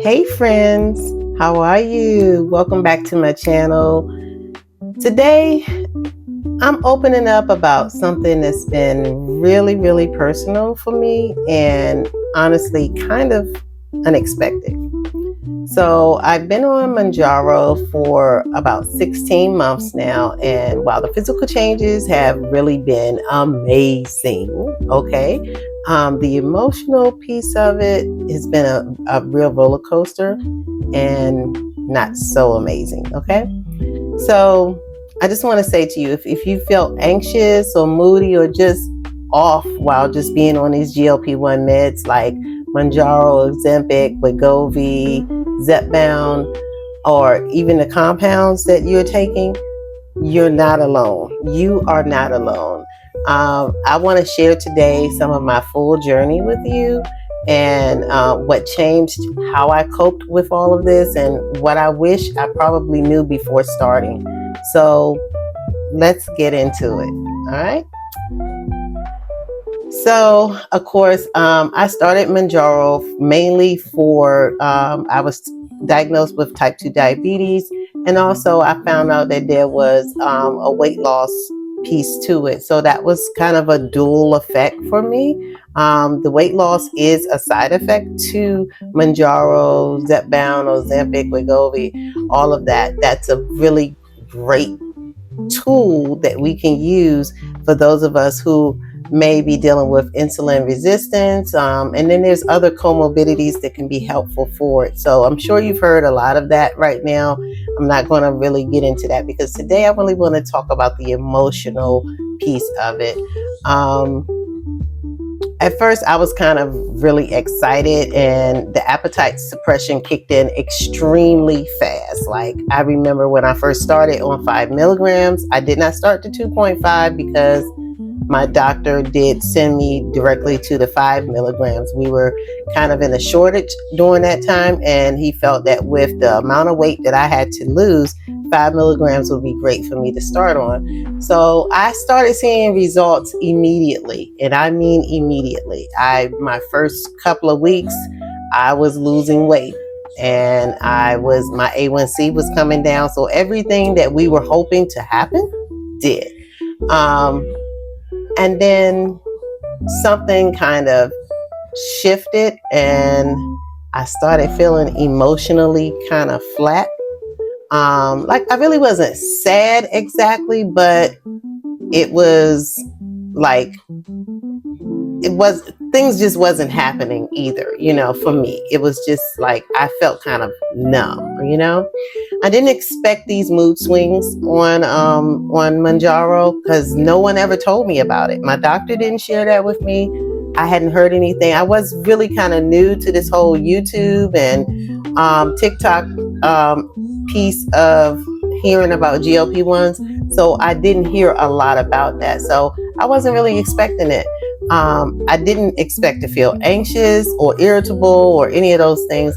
Hey friends, how are you? Welcome back to my channel. Today, I'm opening up about something that's been really personal for me and honestly kind of unexpected. So I've been on Mounjaro for about 16 months now, and while the physical changes have really been amazing, okay, the emotional piece of it has been a real roller coaster and not so amazing, okay? So I just want to say to you, if you feel anxious or moody or just off while just being on these GLP-1 meds like Mounjaro, Ozempic, Wegovy, Zepbound, or even the compounds that you're taking, you're not alone. You are not alone. I want to share today some of my full journey with you and what changed, how I coped with all of this, and what I wish I probably knew before starting. So let's get into it. All right. So, of course, I started Mounjaro mainly for, I was diagnosed with type 2 diabetes. And also I found out that there was a weight loss piece to it. So that was kind of a dual effect for me. The weight loss is a side effect to Mounjaro, Zepbound, Ozempic, Wegovy, all of that. That's a really great tool that we can use for those of us who may be dealing with insulin resistance. And then there's other comorbidities that can be helpful for it. So I'm sure you've heard a lot of that right now. I'm not going to really get into that because today I really want to talk about the emotional piece of it. At first, I was kind of really excited and the appetite suppression kicked in extremely fast. Like I remember when I first started on 5 milligrams, I did not start to 2.5 because my doctor did send me directly to the 5 milligrams. We were kind of in a shortage during that time, and he felt that with the amount of weight that I had to lose, 5 milligrams would be great for me to start on. So I started seeing results immediately, and I mean immediately. My first couple of weeks, I was losing weight, and my A1C was coming down. So everything that we were hoping to happen did. And then something kind of shifted and I started feeling emotionally kind of flat. Like I really wasn't sad exactly, but it was like, things just wasn't happening either, for me. It was just like, I felt kind of numb, I didn't expect these mood swings on Mounjaro because no one ever told me about it. My doctor didn't share that with me. I hadn't heard anything. I was really kind of new to this whole YouTube and TikTok piece of hearing about GLP-1s. So I didn't hear a lot about that. So I wasn't really expecting it. I didn't expect to feel anxious or irritable or any of those things.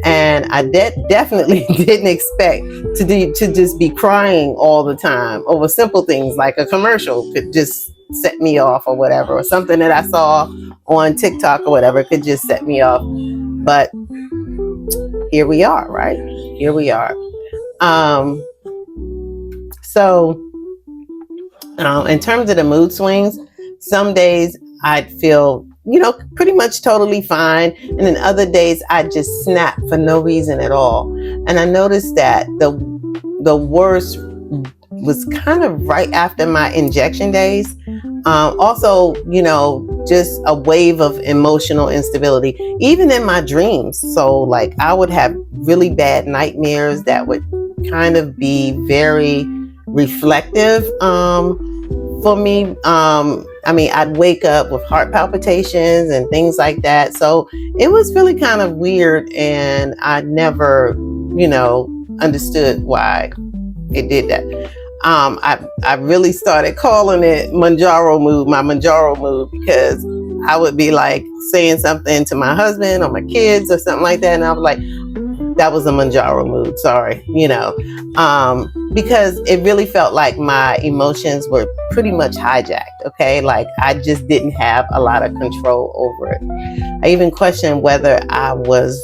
And I definitely didn't expect to just be crying all the time over simple things like a commercial could just set me off or whatever, or something that I saw on TikTok or whatever could just set me off. But here we are, right? Here we are. So in terms of the mood swings, some days I'd feel, pretty much totally fine. And then other days I just snap for no reason at all. And I noticed that the worst was kind of right after my injection days. Also, just a wave of emotional instability, even in my dreams. So like I would have really bad nightmares that would kind of be very reflective for me. I'd wake up with heart palpitations and things like that. So it was really kind of weird, and I never, understood why it did that. I really started calling it Mounjaro mood, my Mounjaro mood, because I would be like saying something to my husband or my kids or something like that, and I was like, that was a Mounjaro mood, sorry, because it really felt like my emotions were pretty much hijacked, okay? Like I just didn't have a lot of control over it. I even questioned whether I was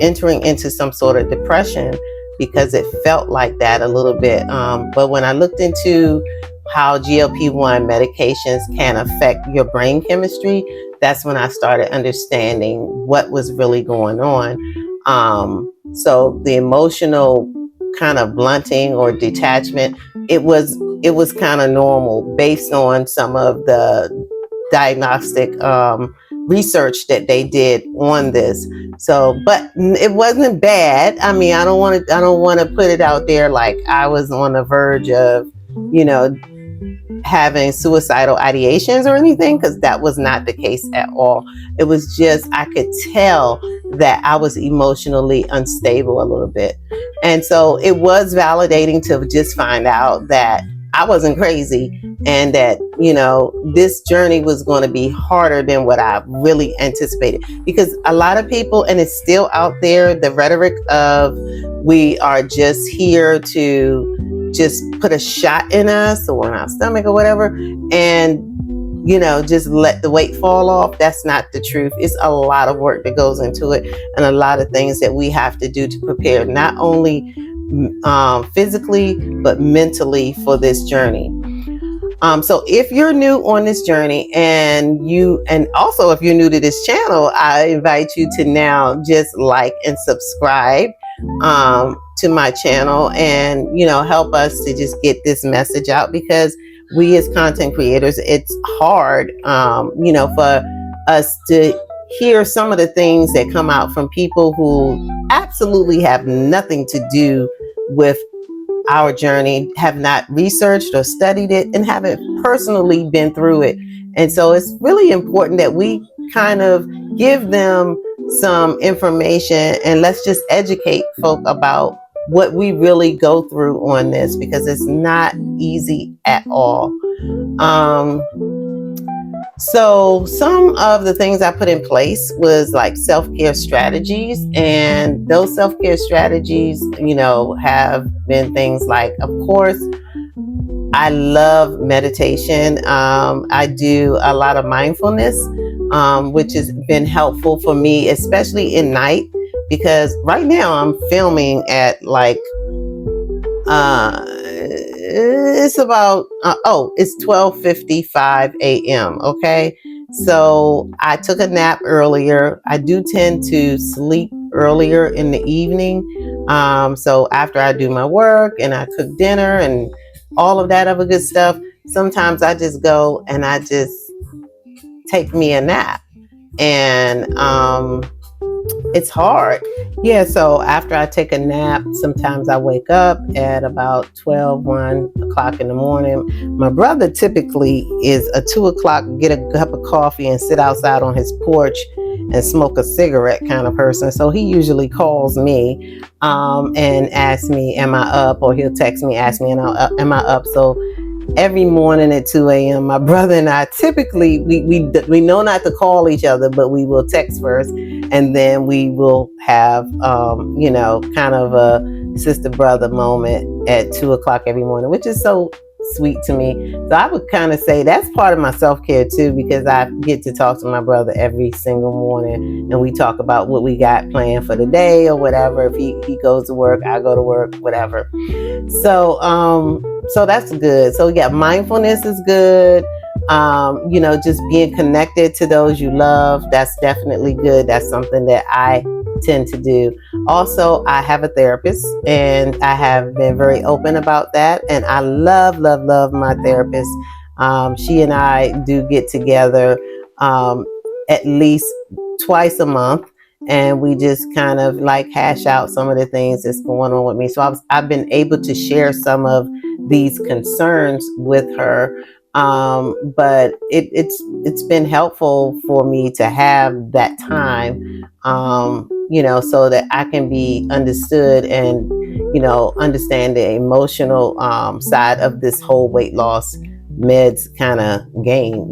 entering into some sort of depression because it felt like that a little bit. But when I looked into how GLP-1 medications can affect your brain chemistry, that's when I started understanding what was really going on. So the emotional kind of blunting or detachment, it was kind of normal based on some of the diagnostic research that they did on this. So, but it wasn't bad. I mean, I don't want to put it out there like I was on the verge of, having suicidal ideations or anything, because that was not the case at all. It was just, I could tell that I was emotionally unstable a little bit. And so it was validating to just find out that I wasn't crazy and that, this journey was going to be harder than what I really anticipated. Because a lot of people, and it's still out there, the rhetoric of we are just here to just put a shot in us or in our stomach or whatever, and just let the weight fall off. That's not the truth. It's a lot of work that goes into it, and a lot of things that we have to do to prepare, not only physically but mentally for this journey. So if you're new on this journey and also if you're new to this channel, I invite you to now just like and subscribe to my channel, and help us to just get this message out, because we as content creators, it's hard for us to hear some of the things that come out from people who absolutely have nothing to do with our journey, have not researched or studied it, and haven't personally been through it. And so it's really important that we kind of give them some information, and let's just educate folk about what we really go through on this, because it's not easy at all. So some of the things I put in place was like self-care strategies, and those self-care strategies, have been things like, of course, I love meditation. I do a lot of mindfulness, which has been helpful for me, especially at night, because right now I'm filming at like, it's about, it's 12:55 a.m. Okay. So I took a nap earlier. I do tend to sleep earlier in the evening. So after I do my work and I cook dinner and all of that other good stuff, sometimes I just go and I just take me a nap. And it's hard. Yeah, so after I take a nap, sometimes I wake up at about 1 o'clock in the morning. My brother typically is a 2 o'clock, get a cup of coffee and sit outside on his porch and smoke a cigarette kind of person. So he usually calls me and asks me, am I up? Or he'll text me, ask me, am I up? So every morning at 2 a.m., my brother and I typically, we know not to call each other, but we will text first. And then we will have, kind of a sister-brother moment at 2 o'clock every morning, which is so sweet to me. So I would kind of say that's part of my self-care too, because I get to talk to my brother every single morning, and we talk about what we got planned for the day or whatever. If he goes to work, I go to work, whatever. So that's good. So yeah, mindfulness is good. Just being connected to those you love, that's definitely good. That's something that I tend to do. Also, I have a therapist, and I have been very open about that. And I love my therapist. She and I do get together at least twice a month, and we just kind of like hash out some of the things that's going on with me. So I've been able to share some of these concerns with her. But it's been helpful for me to have that time, so that I can be understood and, understand the emotional side of this whole weight loss meds kind of game,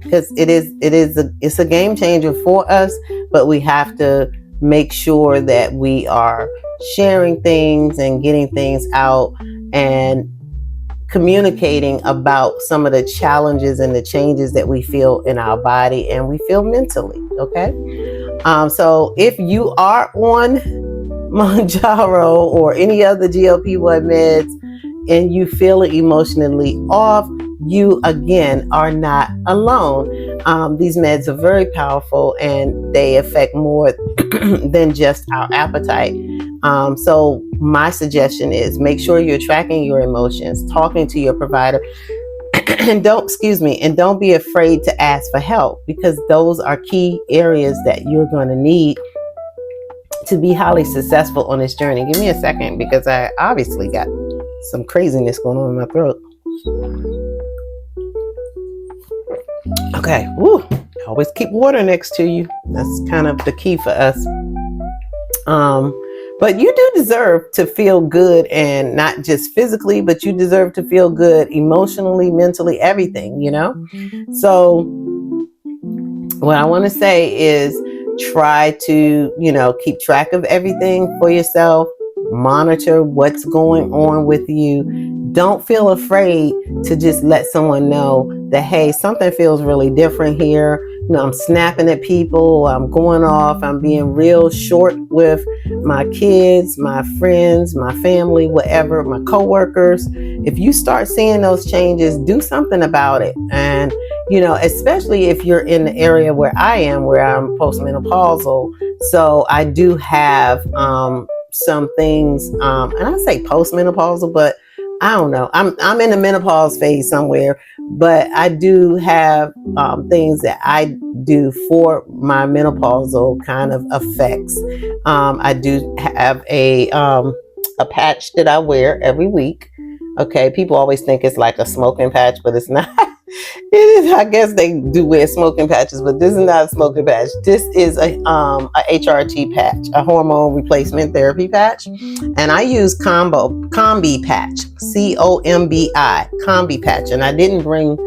because it's a game changer for us, but we have to make sure that we are sharing things and getting things out and communicating about some of the challenges and the changes that we feel in our body and we feel mentally. Okay. So if you are on Mounjaro or any other GLP-1 meds and you feel emotionally off, you again are not alone. These meds are very powerful and they affect more than just our appetite. So my suggestion is make sure you're tracking your emotions, talking to your provider, and don't be afraid to ask for help, because those are key areas that you're going to need to be highly successful on this journey. Give me a second, because I obviously got some craziness going on in my throat. Okay. Woo. Always keep water next to you. That's kind of the key for us. But you do deserve to feel good, and not just physically, but you deserve to feel good emotionally, mentally, everything, you know? So what I want to say is try to, keep track of everything for yourself. Monitor what's going on with you. Don't feel afraid to just let someone know that, hey, something feels really different here. I'm snapping at people. I'm going off. I'm being real short with my kids, my friends, my family, whatever, my coworkers. If you start seeing those changes, do something about it. And, especially if you're in the area where I am, where I'm postmenopausal. So I do have some things, and I say postmenopausal, but I don't know. I'm in the menopause phase somewhere, but I do have things that I do for my menopausal kind of effects. I do have a patch that I wear every week. Okay, people always think it's like a smoking patch, but it's not. It is. I guess they do wear smoking patches, but this is not a smoking patch. This is a HRT patch, a hormone replacement therapy patch, and I use Combi patch, Combi patch, and I didn't bring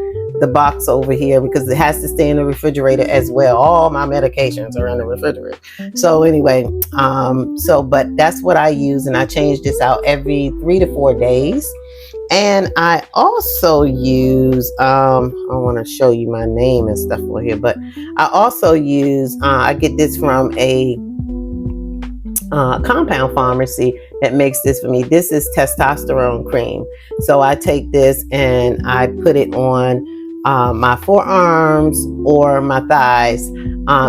the box over here because it has to stay in the refrigerator as well. All my medications are in the refrigerator. So anyway, but that's what I use, and I change this out every 3 to 4 days. And I also use, I want to show you my name and stuff over here, but I also use, I get this from a compound pharmacy that makes this for me. This is testosterone cream. So I take this and I put it on my forearms or my thighs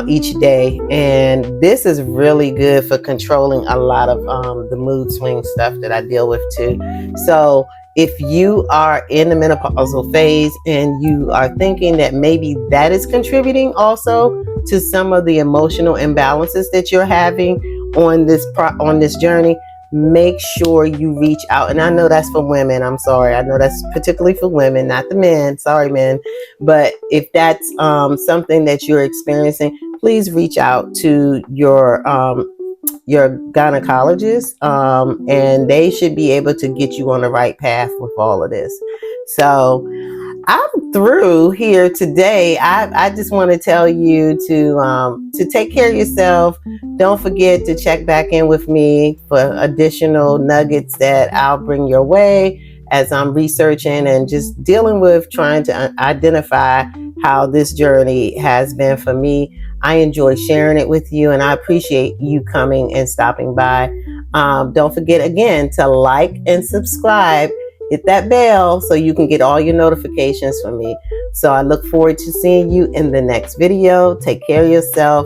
each day. And this is really good for controlling a lot of the mood swing stuff that I deal with too. So if you are in the menopausal phase and you are thinking that maybe that is contributing also to some of the emotional imbalances that you're having on this journey, make sure you reach out. And I know that's for women. I'm sorry. I know that's particularly for women, not the men. Sorry, men. But if that's something that you're experiencing, please reach out to your gynecologist, and they should be able to get you on the right path with all of this. So I'm through here today. I just want to tell you to take care of yourself. Don't forget to check back in with me for additional nuggets that I'll bring your way as I'm researching and just dealing with trying to identify how this journey has been for me. I enjoy sharing it with you, and I appreciate you coming and stopping by. Don't forget again to like and subscribe. Hit that bell so you can get all your notifications from me. So I look forward to seeing you in the next video. Take care of yourself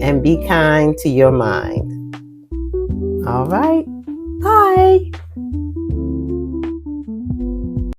and be kind to your mind. All right. Bye.